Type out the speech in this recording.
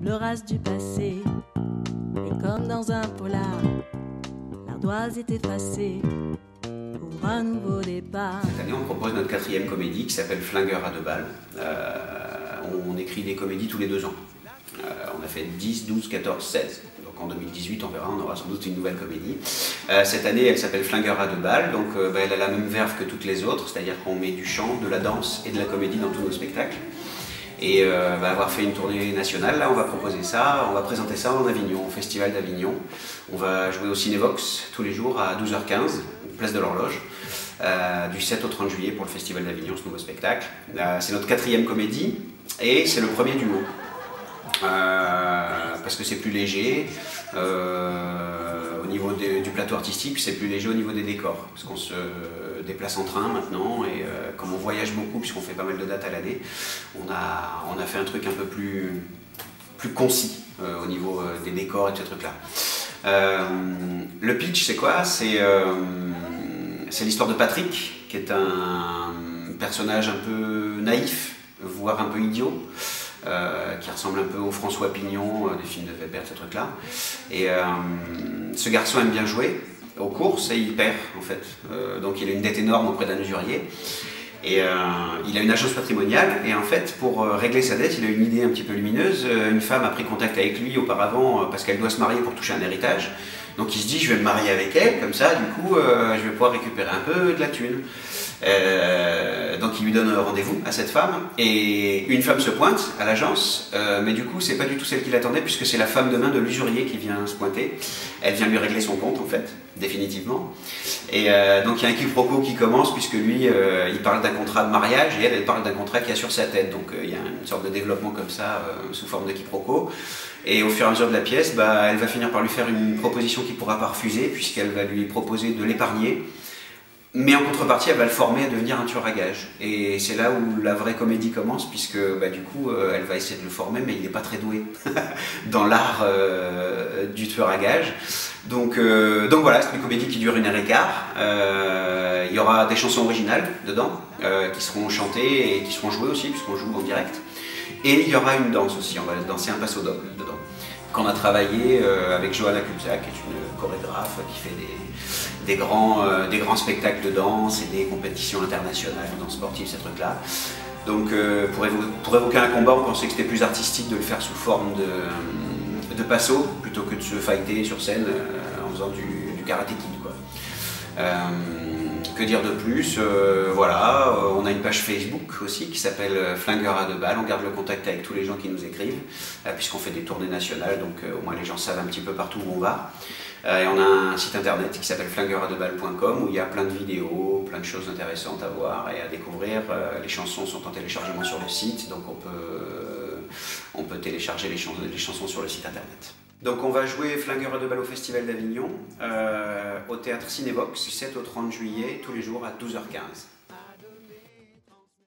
table rase du passé. Et comme dans un polar, l'ardoise est effacée pour un nouveau départ. Cette année, on propose notre 4e comédie qui s'appelle Flingueur à 2 balles. On écrit des comédies tous les 2 ans. On a fait 10, 12, 14, 16. Donc en 2018, on verra, on aura sans doute une nouvelle comédie. Cette année, elle s'appelle Flingueur à 2 balles. Donc elle a la même verve que toutes les autres, c'est-à-dire qu'on met du chant, de la danse et de la comédie dans tous nos spectacles. Et avoir fait une tournée nationale, là on va proposer ça, on va présenter ça en Avignon, au Festival d'Avignon. On va jouer au Cinévox tous les jours à 12h15, place de l'Horloge, du 7 au 30 juillet pour le Festival d'Avignon, ce nouveau spectacle. C'est notre 4e comédie et c'est le premier duo. Parce que c'est plus léger au niveau du plateau artistique, c'est plus léger au niveau des décors, parce qu'on se déplace en train maintenant et comme on voyage beaucoup, puisqu'on fait pas mal de dates à l'année, on a fait un truc un peu plus concis au niveau des décors et de ces trucs-là. Le pitch, c'est quoi? C'est l'histoire de Patrick, qui est un personnage un peu naïf, voire un peu idiot, qui ressemble un peu au François Pignon des films de Weber, ce truc-là. Et ce garçon aime bien jouer aux courses et il perd en fait. Donc il a une dette énorme auprès d'un usurier. Et il a une agence patrimoniale et en fait pour régler sa dette il a une idée un petit peu lumineuse. Une femme a pris contact avec lui auparavant parce qu'elle doit se marier pour toucher un héritage. Donc il se dit je vais me marier avec elle, comme ça du coup je vais pouvoir récupérer un peu de la thune. Donc il lui donne rendez-vous à cette femme et une femme se pointe à l'agence, mais du coup c'est pas du tout celle qu'il attendait puisque c'est la femme de main de l'usurier qui vient se pointer. Elle vient lui régler son compte en fait, définitivement. Et donc il y a un quiproquo qui commence puisque lui il parle d'un contrat de mariage et elle parle d'un contrat qui a sur sa tête. Donc il y a une sorte de développement comme ça sous forme de quiproquo. Et au fur et à mesure de la pièce, elle va finir par lui faire une proposition qu'il ne pourra pas refuser puisqu'elle va lui proposer de l'épargner. Mais en contrepartie, elle va le former à devenir un tueur à gages. Et c'est là où la vraie comédie commence, puisque du coup, elle va essayer de le former, mais il n'est pas très doué dans l'art du tueur à gages. Donc voilà, c'est une comédie qui dure 1h15. Il y aura des chansons originales dedans, qui seront chantées et qui seront jouées aussi, puisqu'on joue en direct. Et il y aura une danse aussi, on va danser un passo doble dedans. Qu'on a travaillé avec Johanna Kubczak, qui est une chorégraphe qui fait des grands spectacles de danse et des compétitions internationales de danse sportive, ces trucs-là. Donc pour évoquer un combat, on pensait que c'était plus artistique de le faire sous forme de passo, plutôt que de se fighter sur scène en faisant du karaté kid, quoi. Que dire de plus? Voilà, on a une page Facebook aussi qui s'appelle Flingueur à 2 balles. On garde le contact avec tous les gens qui nous écrivent, puisqu'on fait des tournées nationales, donc au moins les gens savent un petit peu partout où on va. Et on a un site internet qui s'appelle flingueuratdeballes.com où il y a plein de vidéos, plein de choses intéressantes à voir et à découvrir. Les chansons sont en téléchargement sur le site, donc on peut télécharger les chansons sur le site internet. Donc on va jouer Flingueur à 2 balles au Festival d'Avignon, au théâtre Cinévox, du 7 au 30 juillet, tous les jours à 12h15.